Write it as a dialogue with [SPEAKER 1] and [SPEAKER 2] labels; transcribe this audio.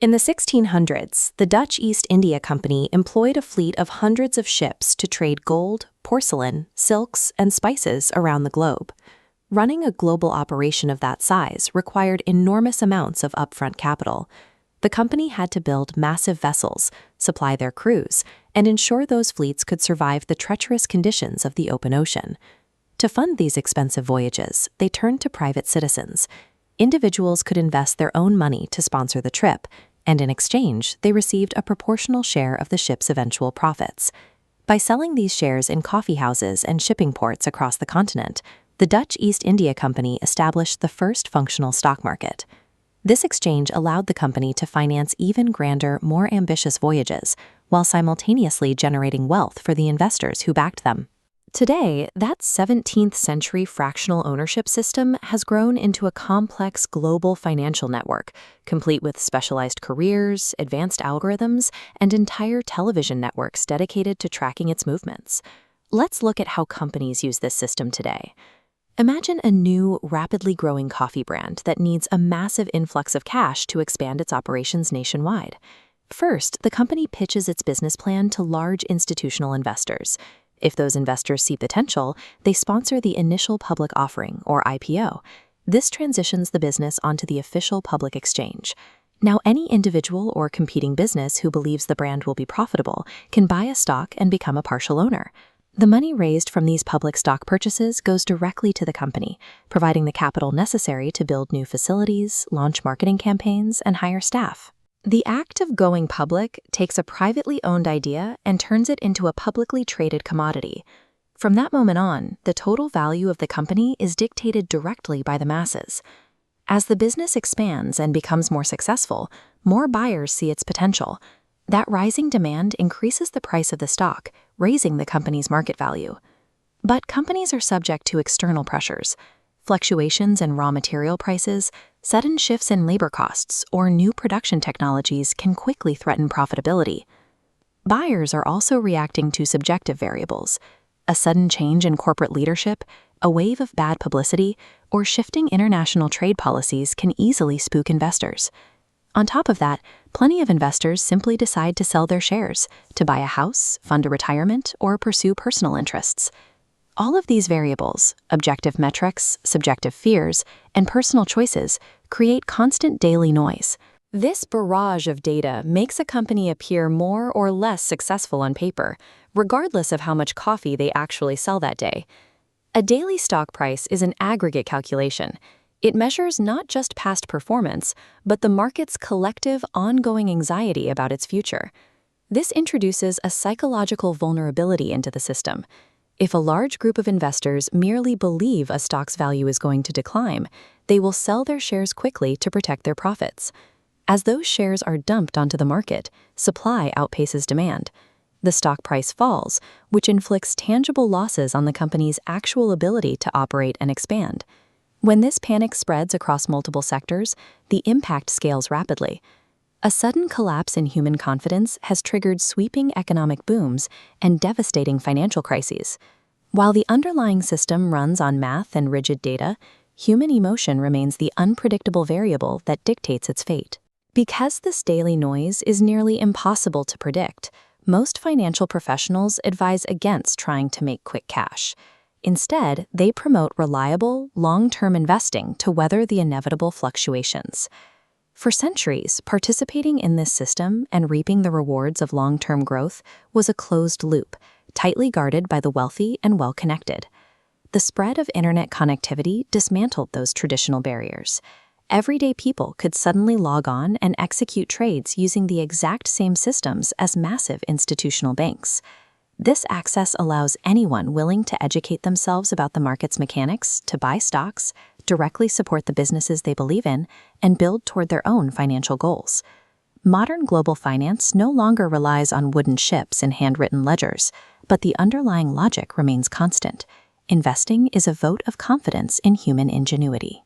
[SPEAKER 1] In the 1600s, the Dutch East India Company employed a fleet of hundreds of ships to trade gold, porcelain, silks, and spices around the globe. Running a global operation of that size required enormous amounts of upfront capital. The company had to build massive vessels, supply their crews, and ensure those fleets could survive the treacherous conditions of the open ocean. To fund these expensive voyages, they turned to private citizens. Individuals could invest their own money to sponsor the trip, and in exchange, they received a proportional share of the ship's eventual profits. By selling these shares in coffee houses and shipping ports across the continent, the Dutch East India Company established the first functional stock market. This exchange allowed the company to finance even grander, more ambitious voyages, while simultaneously generating wealth for the investors who backed them. Today, that 17th-century fractional ownership system has grown into a complex global financial network, complete with specialized careers, advanced algorithms, and entire television networks dedicated to tracking its movements. Let's look at how companies use this system today. Imagine a new, rapidly growing coffee brand that needs a massive influx of cash to expand its operations nationwide. First, the company pitches its business plan to large institutional investors. If those investors see potential, they sponsor the initial public offering, or IPO. This transitions the business onto the official public exchange. Now, any individual or competing business who believes the brand will be profitable can buy a stock and become a partial owner. The money raised from these public stock purchases goes directly to the company, providing the capital necessary to build new facilities, launch marketing campaigns, and hire staff. The act of going public takes a privately owned idea and turns it into a publicly traded commodity. From that moment on, the total value of the company is dictated directly by the masses. As the business expands and becomes more successful, more buyers see its potential. That rising demand increases the price of the stock, raising the company's market value. But companies are subject to external pressures. Fluctuations in raw material prices, sudden shifts in labor costs, or new production technologies can quickly threaten profitability. Buyers are also reacting to subjective variables. A sudden change in corporate leadership, a wave of bad publicity, or shifting international trade policies can easily spook investors. On top of that, plenty of investors simply decide to sell their shares, to buy a house, fund a retirement, or pursue personal interests. All of these variables, objective metrics, subjective fears, and personal choices, create constant daily noise. This barrage of data makes a company appear more or less successful on paper, regardless of how much coffee they actually sell that day. A daily stock price is an aggregate calculation. It measures not just past performance, but the market's collective, ongoing anxiety about its future. This introduces a psychological vulnerability into the system. If a large group of investors merely believe a stock's value is going to decline, they will sell their shares quickly to protect their profits. As those shares are dumped onto the market, supply outpaces demand. The stock price falls, which inflicts tangible losses on the company's actual ability to operate and expand. When this panic spreads across multiple sectors, the impact scales rapidly. A sudden collapse in human confidence has triggered sweeping economic booms and devastating financial crises. While the underlying system runs on math and rigid data, human emotion remains the unpredictable variable that dictates its fate. Because this daily noise is nearly impossible to predict, most financial professionals advise against trying to make quick cash. Instead, they promote reliable, long-term investing to weather the inevitable fluctuations. For centuries, participating in this system and reaping the rewards of long-term growth was a closed loop, tightly guarded by the wealthy and well-connected. The spread of internet connectivity dismantled those traditional barriers. Everyday people could suddenly log on and execute trades using the exact same systems as massive institutional banks. This access allows anyone willing to educate themselves about the market's mechanics to buy stocks, directly support the businesses they believe in, and build toward their own financial goals. Modern global finance no longer relies on wooden ships and handwritten ledgers, but the underlying logic remains constant. Investing is a vote of confidence in human ingenuity.